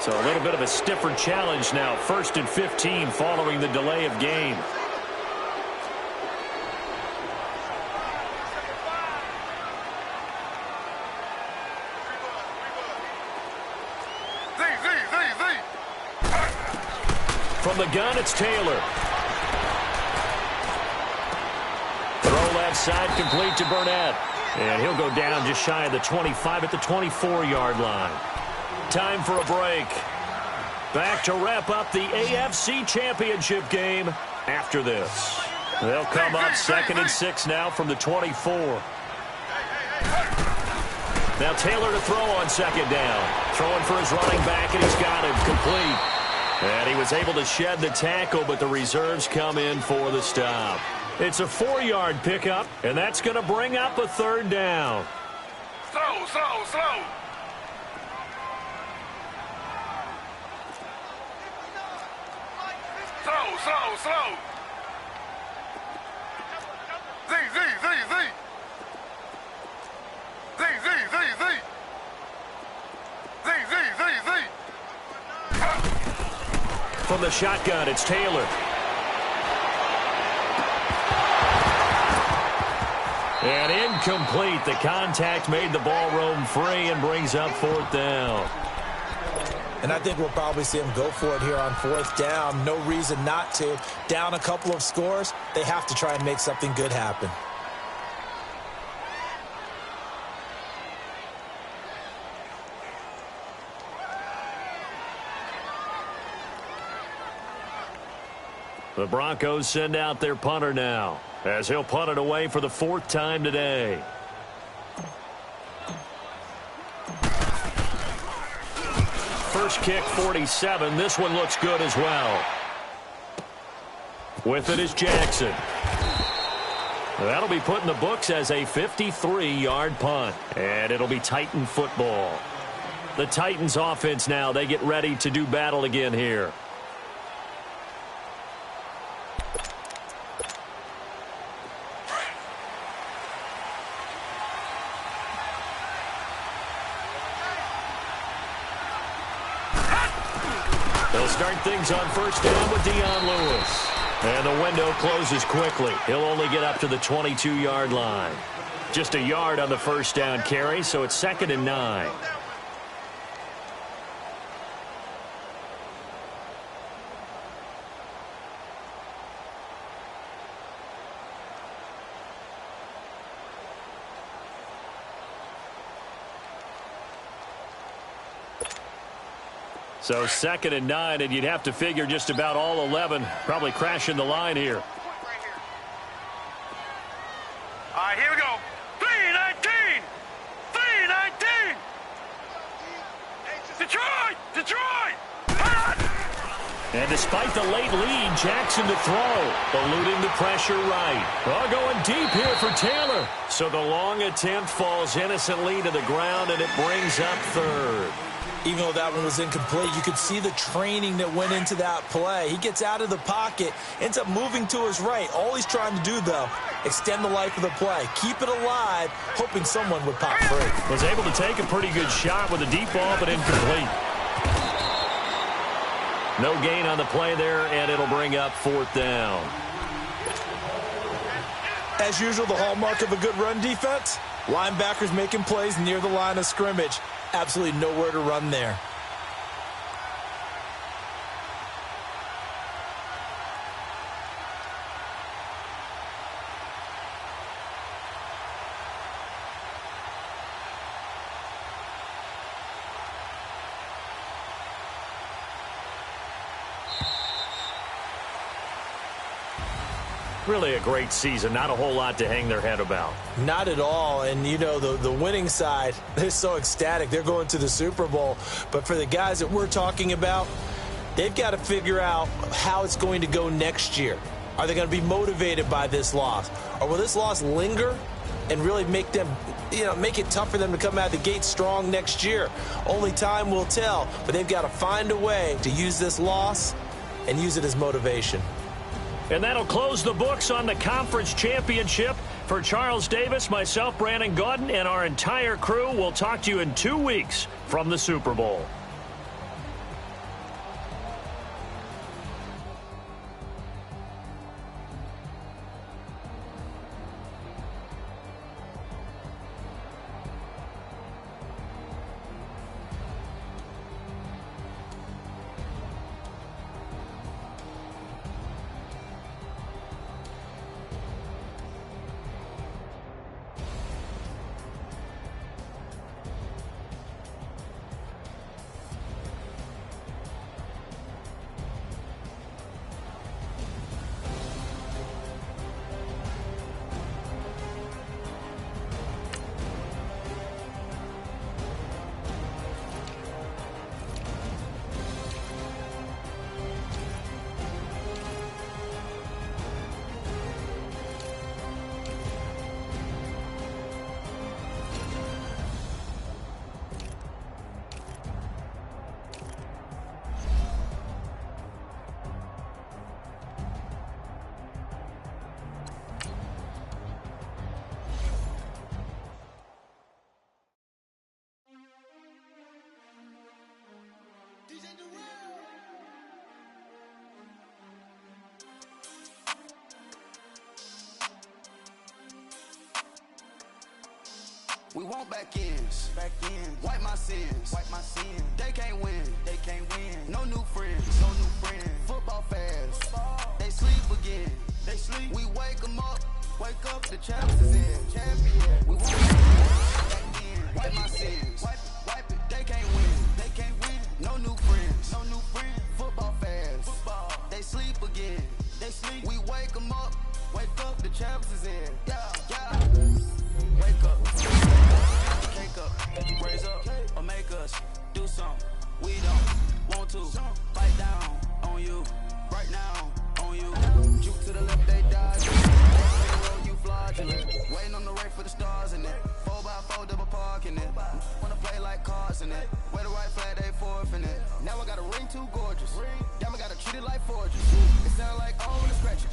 So a little bit of a stiffer challenge now. 1st and 15 following the delay of game. From the gun, it's Taylor. Throw left side, complete to Burnett. And he'll go down just shy of the 25 at the 24-yard line. Time for a break. Back to wrap up the AFC Championship game after this. They'll come up 2nd and 6 now from the 24. Now Taylor to throw on 2nd down. Throwing for his running back, and he's got him complete. And he was able to shed the tackle, but the reserves come in for the stop. It's a 4-yard pickup, and that's going to bring up a 3rd down. Slow. Slow. Z. From the shotgun, it's Taylor. And incomplete. The contact made the ball roam free and brings up 4th down. And I think we'll probably see him go for it here on 4th down. No reason not to. Down a couple of scores, they have to try and make something good happen. The Broncos send out their punter now, as he'll punt it away for the 4th time today. First kick, 47. This one looks good as well. With it is Jackson. That'll be put in the books as a 53-yard punt, and it'll be Titan football. The Titans offense now, they get ready to do battle again here. They'll start things on 1st down with Dion Lewis. And the window closes quickly. He'll only get up to the 22-yard line. Just a yard on the 1st down carry, so it's 2nd and 9. So 2nd and 9, and you'd have to figure just about all 11 probably crashing the line here. All right, here we go. 3-19! 3-19! Detroit! And despite the late lead, Jackson to throw, eluding the pressure right. Well, going deep here for Taylor. So the long attempt falls innocently to the ground, and it brings up 3rd. Even though that one was incomplete, you could see the training that went into that play. He gets out of the pocket, ends up moving to his right. All he's trying to do, though, extend the life of the play. Keep it alive, hoping someone would pop free. Was able to take a pretty good shot with a deep ball, but incomplete. No gain on the play there, and it'll bring up 4th down. As usual, the hallmark of a good run defense, linebackers making plays near the line of scrimmage. Absolutely nowhere to run there. Really a great season. Not a whole lot to hang their head about. Not at all. And, you know, the winning side, they're so ecstatic. They're going to the Super Bowl. But for the guys that we're talking about, they've got to figure out how it's going to go next year. Are they going to be motivated by this loss? Or will this loss linger and really make them, make it tough for them to come out of the gate strong next year? Only time will tell. But they've got to find a way to use this loss and use it as motivation. And that'll close the books on the conference championship. For Charles Davis, myself, Brandon Gaudin, and our entire crew, we'll talk to you in 2 weeks from the Super Bowl. We want back ends. Wipe my sins. They can't win. No new friends. Football fans. They sleep again. We wake them up. The champs is in. We want back ends. Wipe my sins. Wipe it. They can't win. No new friends. Football fans. They sleep again. We wake them up. The champs is in. Yeah. Wake up. Cake up. Raise up. Or make us do something. We don't want to. Fight down on you. Right now on you. Juke to the left, they dodge. You fraudulent. Waiting on the right for the stars in it. 4x4 double parking it. Wanna play like cars in it. Wear the right flag, they forfeit it. Now I got a ring too gorgeous. Damn, I gotta treat it like fortress. It sound like when it's scratching.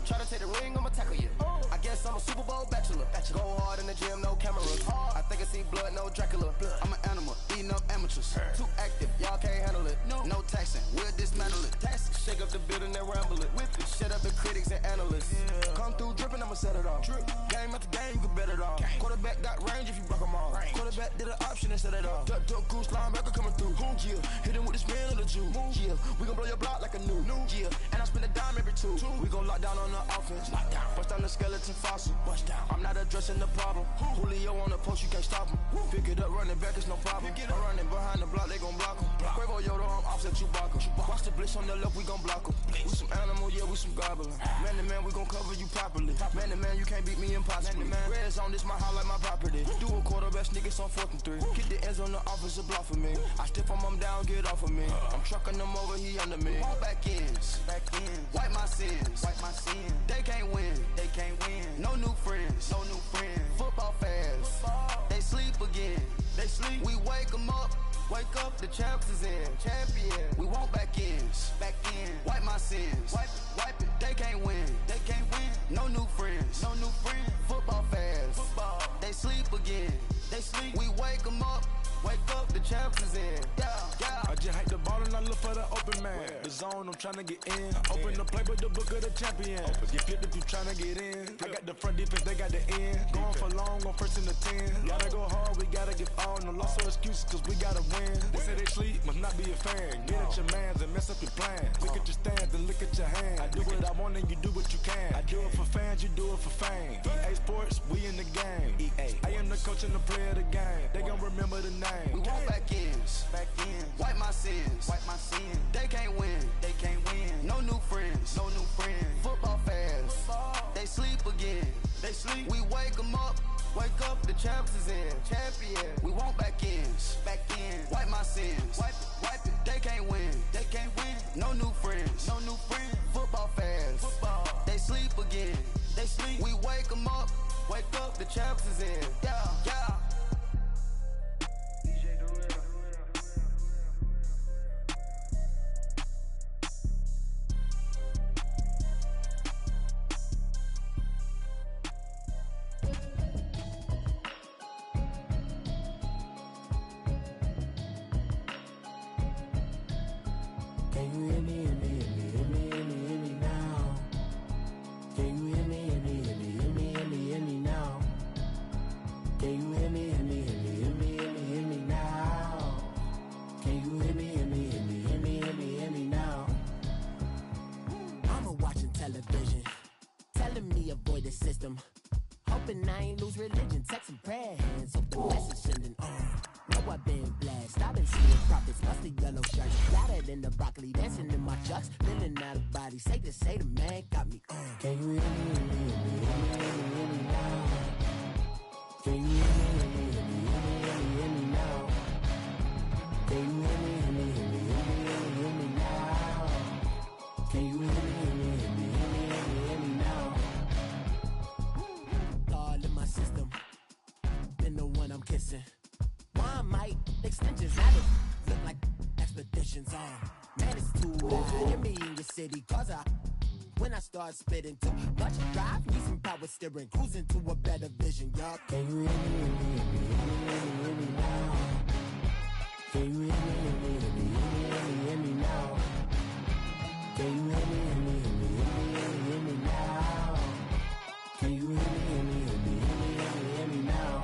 Try to take the ring, I'ma tackle you. I guess I'm a Super Bowl bachelor. Go hard in the gym, no cameras. I think I see blood, no Dracula. I'm an animal, eating up amateurs. Too active, y'all can't handle it. No taxing, we'll dismantle it. Shake up the building and ramble it. Whip it, shut up the critics and analysts. Come through dripping, I'ma set it off. Game after game, you can bet it off. Quarterback got range if you broke them all. Quarterback did an option and set it off. Duck, goose, linebacker coming through. Yeah, hit him with the spin of the Jew. Yeah, we gon' blow your block like a new. Yeah, and I spend a dime every two. We gon' lock down on the offense. Bust down the skeleton fossil. I'm not addressing the problem. Julio on the post, you can't stop him. Pick it up, running back, it's no problem. I'm running behind the block, they gon' block him. Quavo Yoda, I'm offset Chewbacca. Watch the blitz on the left, we gon' block him. We some animal, yeah, we some goblin. Man to man, we gon' cover you properly. Man to man, you can't beat me impossibly. Red zone, this my house like my property. Do a quarter best niggas on 4th and 3. Get the ends on the offensive block for me. I stiff him down, get off of me. I'm trucking them over, he under me. All back ends. Wipe my sins. They can't win. No new friends. Football fans. They sleep again. We wake them up. The champs is in. Champion. We want back ends. Wipe my sins. Wipe it. They can't win. No new friends. Football fans. They sleep again. We wake them up. The champs is in. Yeah. I just hate the ball and I look for the open man. The zone, I'm tryna get in. Open the playbook, the book of the champion. Get flipped if you tryna get in. I got the front defense, they got the end. Going for long, on 1st and the 10. Gotta go hard, we gotta get all. No loss or excuses, cause we gotta win. They say they sleep, must not be a fan. Get at your mans and mess up your plans. Look at your stands and look at your hands. I do what I want and you do what you can. I do it for fans, you do it for fame. EA Sports, we in the game. EA. I am the coach and the player of the game. They gon' remember the name. We want back ends. Wipe my sins. They can't win. No new friends. Football fans. They sleep again. We wake them up. The champs is in. Champion. We want back ends. Wipe my sins. Wipe it. They can't win. No new friends. Football fans. They sleep again. We wake them up. The champs is in. Yeah. Hoping I ain't lose religion, texting prayer hands, hope the message sending know I've been blessed, I've been seeing prophets, mustard yellow shirts, flattered in the broccoli, dancing in my chucks, feeling out of body, say the man got me Can you hear me now? Can you hear me now? Can you hear me now? Can you hear me now? God in my system, been the one I'm kissing. One might extensions out of look like expeditions on. Man, it's too loud. Hear me in your city, cause when I start spitting too much drive, need some power steering, cruising to a better vision, y'all. Can you hear me now? Can you hear me now? Can you hear me now? Can you hear me now?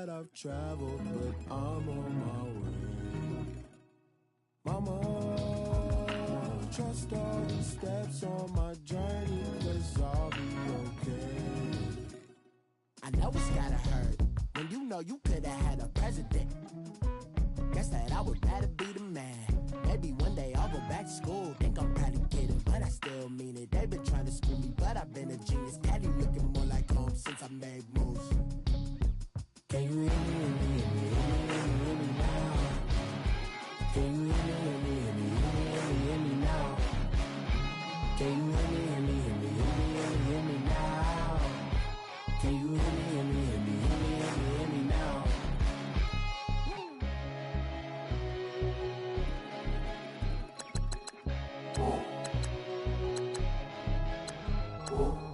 that I've traveled, but I'm on my way. Mama, trust all the steps on my journey, 'cause I'll be okay. I know it's gotta hurt when you know you could've had a president. Guess that I would rather be the man. Maybe one day I'll go back to school. Think I'm probably kidding, but I still mean it. They've been trying to school me, but I've been a genius. Caddy looking more like home since I made moves. Can you hear me, hear me, hear me, hear me, hear me now? Can you hear me, hear me, hear me, hear me, hear me, hear me now? Can you hear me, hear me, hear me, hear me, hear me, hear me now? Can you hear me, hear me, hear me, hear me, hear me, hear me now? Whoa.